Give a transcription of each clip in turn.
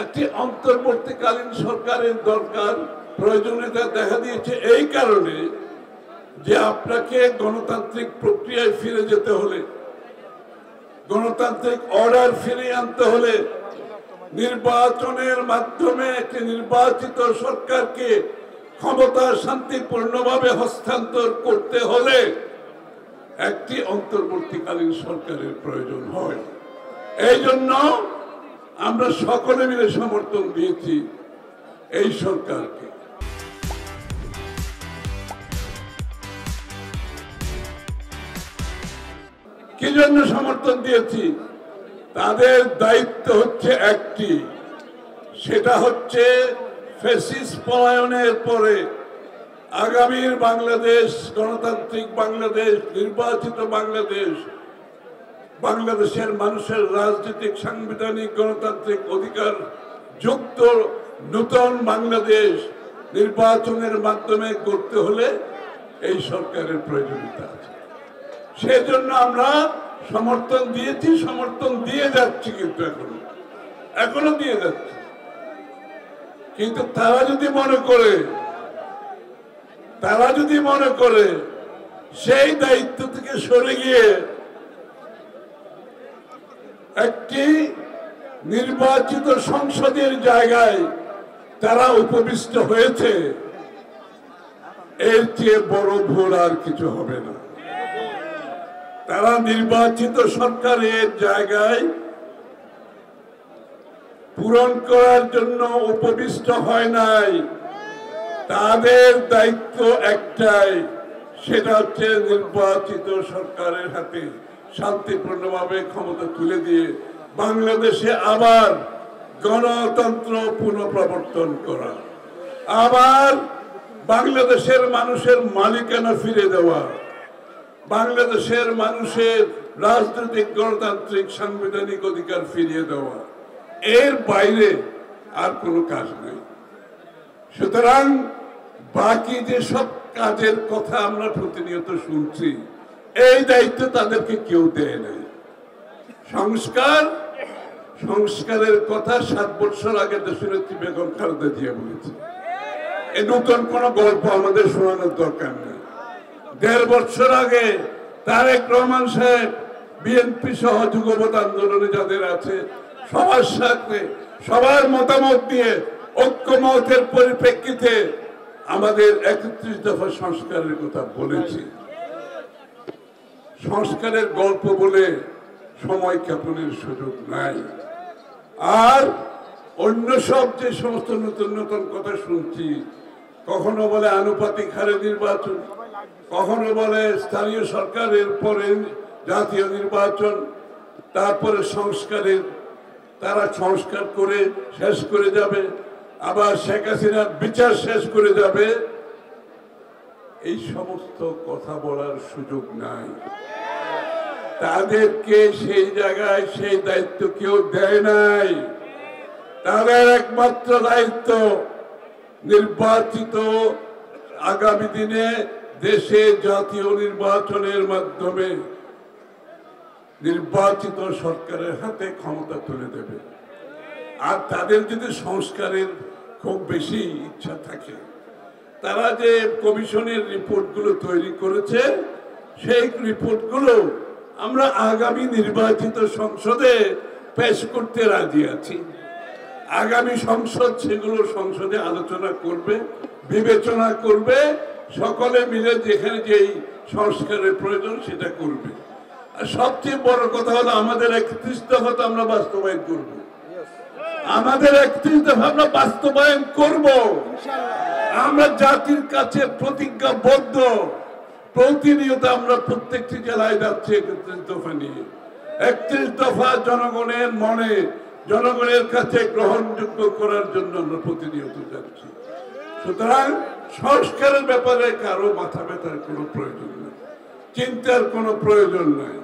একটি অন্তর্বর্তীকালীন সরকারের দরকার প্রয়োজনীয়তা দেখা দিয়েছে এই কারণে যে আপনাকে গণতান্ত্রিক প্রক্রিয়ায় ফিরে যেতে হলে, গণতান্ত্রিক অর্ডার ফিরিয়ে আনতে হলে, নির্বাচনের মাধ্যমে একটি নির্বাচিত সরকারকে ক্ষমতা শান্তিপূর্ণভাবে হস্তান্তর করতে হলে একটি অন্তর্বর্তীকালীন সরকারের প্রয়োজন হয়। এই জন্য আমরা সকলে মিলে সমর্থন দিয়েছি এই সরকারকে। কি জন্য সমর্থন দিয়েছি? তাদের দায়িত্ব হচ্ছে একটি, সেটা হচ্ছে ফ্যাসিস্ট পলায়নের পরে আগামীর বাংলাদেশ, গণতান্ত্রিক বাংলাদেশ, নির্বাচিত বাংলাদেশ, বাংলাদেশের মানুষের রাজনৈতিক, সাংবিধানিক, গণতান্ত্রিক অধিকার যুক্ত নতুন বাংলাদেশ নির্বাচনের মাধ্যমে করতে হলে এই সরকারের প্রয়োজনীয়তা আছে। সেজন্য আমরা সমর্থন দিয়েছি, সমর্থন দিয়ে যাচ্ছি, কিন্তু এখনো দিয়ে যাচ্ছি। কিন্তু তারা যদি মনে করে সেই দায়িত্ব থেকে সরে গিয়ে একটি নির্বাচিত সংসদের জায়গায় তারা উপবিষ্ট হয়েছে, এর চেয়ে বড় ভুল আর কিছু হবে না। তারা নির্বাচিত সরকারের জায়গায় পূরণ করার জন্য উপবিষ্ট হয় নাই। তাদের দায়িত্ব একটাই, সেটা হচ্ছে নির্বাচিত সরকারের হাতে শান্তিপূর্ণভাবে ক্ষমতা তুলে দিয়ে বাংলাদেশে আবার গণতন্ত্র পুনঃপ্রবর্তন করা, আবার বাংলাদেশের মানুষের মালিকানা ফিরে দেওয়া, বাংলাদেশের মানুষের রাজনৈতিক, গণতান্ত্রিক, সাংবিধানিক অধিকার ফিরিয়ে দেওয়া। এর বাইরে আর কোনো কাজ নেই। সুতরাং বাকি যে সব কাজের কথা আমরা প্রতিনিয়ত শুনছি, এই দায়িত্ব তাদেরকে কেউ দেয় নাই। সংস্কারের কথা 7 বছর আগে দেশনেত্রী বেগম খালেদা জিয়া বলেছে। এই নতুন কোন গল্প আমাদের শোনানোর দরকার নেই। 1.5 বছর আগে তারেক রহমান সাহেব বিএনপি সহ যুগপৎ আন্দোলনে যাদের আছে সবার সাথে, সবার মতামত দিয়ে ঐক্যমতের পরিপ্রেক্ষিতে আমাদের 31 দফা সংস্কারের কথা বলেছি। সংস্কারের গল্প বলে সময় ক্ষেপণের সুযোগ নাই। আর অন্য সব যে সমস্ত নতুন নতুন কথা শুনছি, কখনো বলে আনুপাতিক হারে নির্বাচন, কখনো বলে স্থানীয় সরকারের পরে জাতীয় নির্বাচন, তারপরে তারা সংস্কার করে শেষ করে যাবে, আবার শেখ হাসিনার বিচার শেষ করে যাবে। এই সমস্ত কথা বলার সুযোগ নাই। তাদেরকে সেই জায়গায় সেই দায়িত্ব কেউ দেয় নাই। তাদের একমাত্র দায়িত্ব নির্বাচিত আগামী দিনে দেশে জাতীয় নির্বাচনের মাধ্যমে নির্বাচিত সরকারের হাতে ক্ষমতা তুলে দেবে। আর তাদের যদি সংস্কারের খুব বেশি ইচ্ছা থাকে, তারা যে কমিশনের রিপোর্টগুলো তৈরি করেছে, সেই রিপোর্টগুলো আমরা আগামী নির্বাচিত সংসদে পেশ করতে রাজি আছি। আগামী সংসদ সেগুলো সংসদে আলোচনা করবে, বিবেচনা করবে, সকলে মিলে যেখানে যেই সংস্কারের প্রয়োজন সেটা করবে। আর সবচেয়ে বড় কথা হলো আমাদের 31 দফা তো আমরা বাস্তবায়ন করব। আমাদের 31 দফা আমরা বাস্তবায়ন করব। আমরা জাতির কাছে প্রতিজ্ঞাবদ্ধ। প্রতিনিয়ত আমরা প্রত্যেকটি জেলায় যাচ্ছি 31 দফা নিয়ে। 31 দফা জনগণের মনে, জনগণের কাছে গ্রহণযোগ্য করার জন্য আমরা প্রতিনিয়ত যাচ্ছি। সুতরাং সংস্কারের ব্যাপারে কারো মাথা ব্যথার কোনো প্রয়োজন নেই, চিন্তার কোনো প্রয়োজন নাই।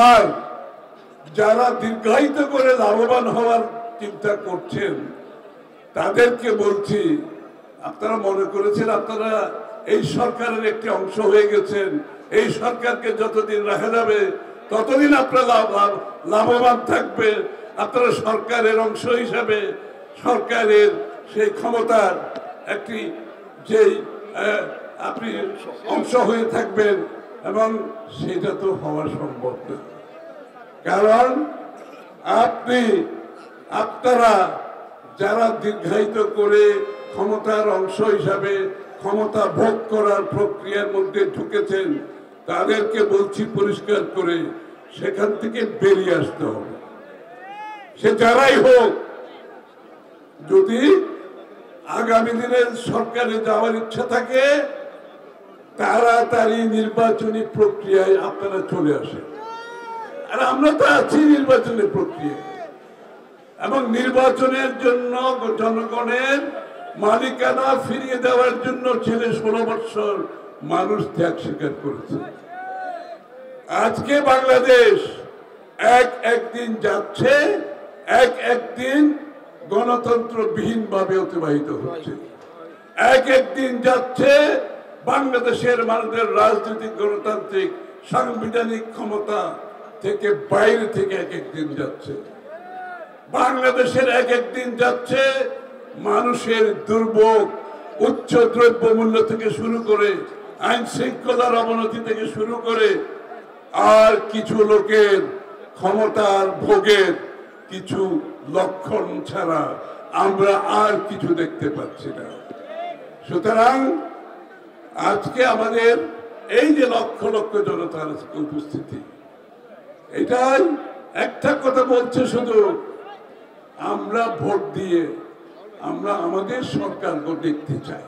আর যারা দীর্ঘায়িত করে লাভবান হওয়ার চিন্তা করছেন, তাদেরকে বলছি, আপনারা মনে করেছেন আপনারা এই সরকারের একটি অংশ হয়ে গেছেন, এই সরকারকে যতদিন রাখা যাবে ততদিন আপনারা লাভবান থাকবে, আপনারা সরকারের অংশ হিসাবে সরকারের সেই ক্ষমতার একটি যেই আপনি অংশ হয়ে থাকবেন, এবং সেটা তো হওয়া সম্ভব না। কারণ আপনারা যারা দীর্ঘায়িত করে ক্ষমতার অংশ হিসাবে ক্ষমতা ভোগ করার প্রক্রিয়ার মধ্যে ঢুকেছেন, তাদেরকে বলছি পরিষ্কার করে সেখান থেকে বেরিয়ে আসতে হবে। সে যারাই হোক, যদি আগামী দিনের সরকারে যাওয়ার ইচ্ছা থাকে তাড়াতাড়ি নির্বাচনী প্রক্রিয়ায় আপনারা চলে আসেন। আর আমরা তো আছি নির্বাচনের প্রক্রিয়া, এবং নির্বাচনের জন্য জনগণের মালিকানা ফিরিয়ে দেওয়ার জন্য 16 বছর মানুষ ত্যাগ স্বীকার করেছে। আজকে বাংলাদেশ একদিন যাচ্ছে, একদিন গণতন্ত্রবিহীন ভাবে অতিবাহিত হচ্ছে, একদিন যাচ্ছে বাংলাদেশের মানুষের রাজনৈতিক গণতান্ত্রিক সাংবিধানিক ক্ষমতা থেকে বাইরে থেকে একদিন যাচ্ছে। বাংলাদেশের একদিন যাচ্ছে মানুষের দুর্ভোগ, উচ্চ দ্রব্য মূল্য থেকে শুরু করে আইন শৃঙ্খলার অবনতি থেকে শুরু করে আর কিছু লোকের ক্ষমতার ভোগের কিছু লক্ষণ ছাড়া আমরা আর কিছু দেখতে পাচ্ছি না। সুতরাং আজকে আমাদের এই যে লক্ষ লক্ষ জনতার উপস্থিতি, এটাই একটা কথা বলছে, শুধু আমরা ভোট দিয়ে আমরা আমাদের সরকারকে দেখতে চাই।